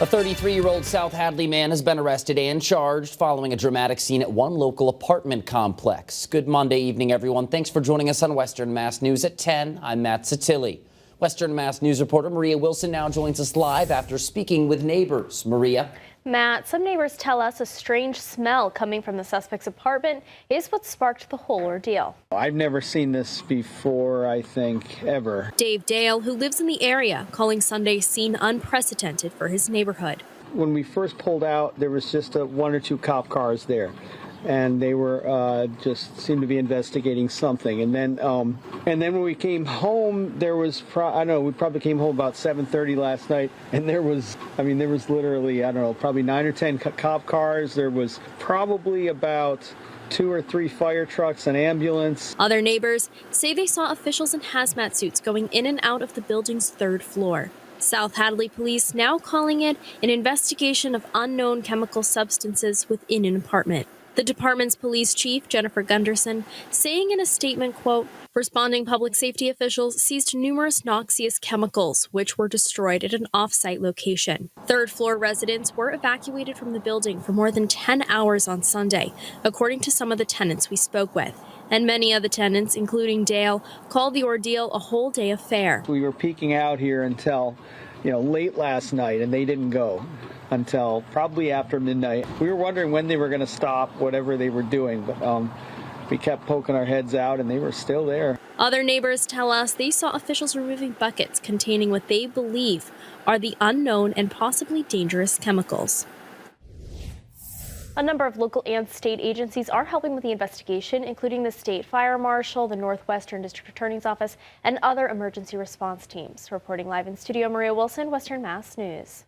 A 33-year-old South Hadley man has been arrested and charged following a dramatic scene at one local apartment complex. Good Monday evening, everyone. Thanks for joining us on Western Mass News at 10. I'm Matt Satilli. Western Mass News reporter Maria Wilson now joins us live after speaking with neighbors. Maria? Matt, some neighbors tell us a strange smell coming from the suspect's apartment is what sparked the whole ordeal. I've never seen this before, I think, ever. Dave Dale, who lives in the area, calling Sunday's scene unprecedented for his neighborhood. When we first pulled out, there was just one or two cop cars there, and they were just seemed to be investigating something. And then when we came home, there was we probably came home about 7:30 last night, and there was literally probably 9 or 10 cop cars. There was probably about 2 or 3 fire trucks, an ambulance. Other neighbors say they saw officials in hazmat suits going in and out of the building's 3rd floor. South Hadley police now calling it an investigation of unknown chemical substances within an apartment. The department's police chief, Jennifer Gunderson, saying in a statement, quote, responding public safety officials seized numerous noxious chemicals, which were destroyed at an off-site location. 3rd floor residents were evacuated from the building for more than 10 hours on Sunday, according to some of the tenants we spoke with. And many of the tenants, including Dale, called the ordeal a whole day affair. We were peeking out here until, late last night, and they didn't go until probably after midnight. We were wondering when they were going to stop whatever they were doing, but we kept poking our heads out, and they were still there. Other neighbors tell us they saw officials removing buckets containing what they believe are the unknown and possibly dangerous chemicals. A number of local and state agencies are helping with the investigation, including the State Fire Marshal, the Northwestern District Attorney's Office, and other emergency response teams. Reporting live in studio, Maria Wilson, Western Mass News.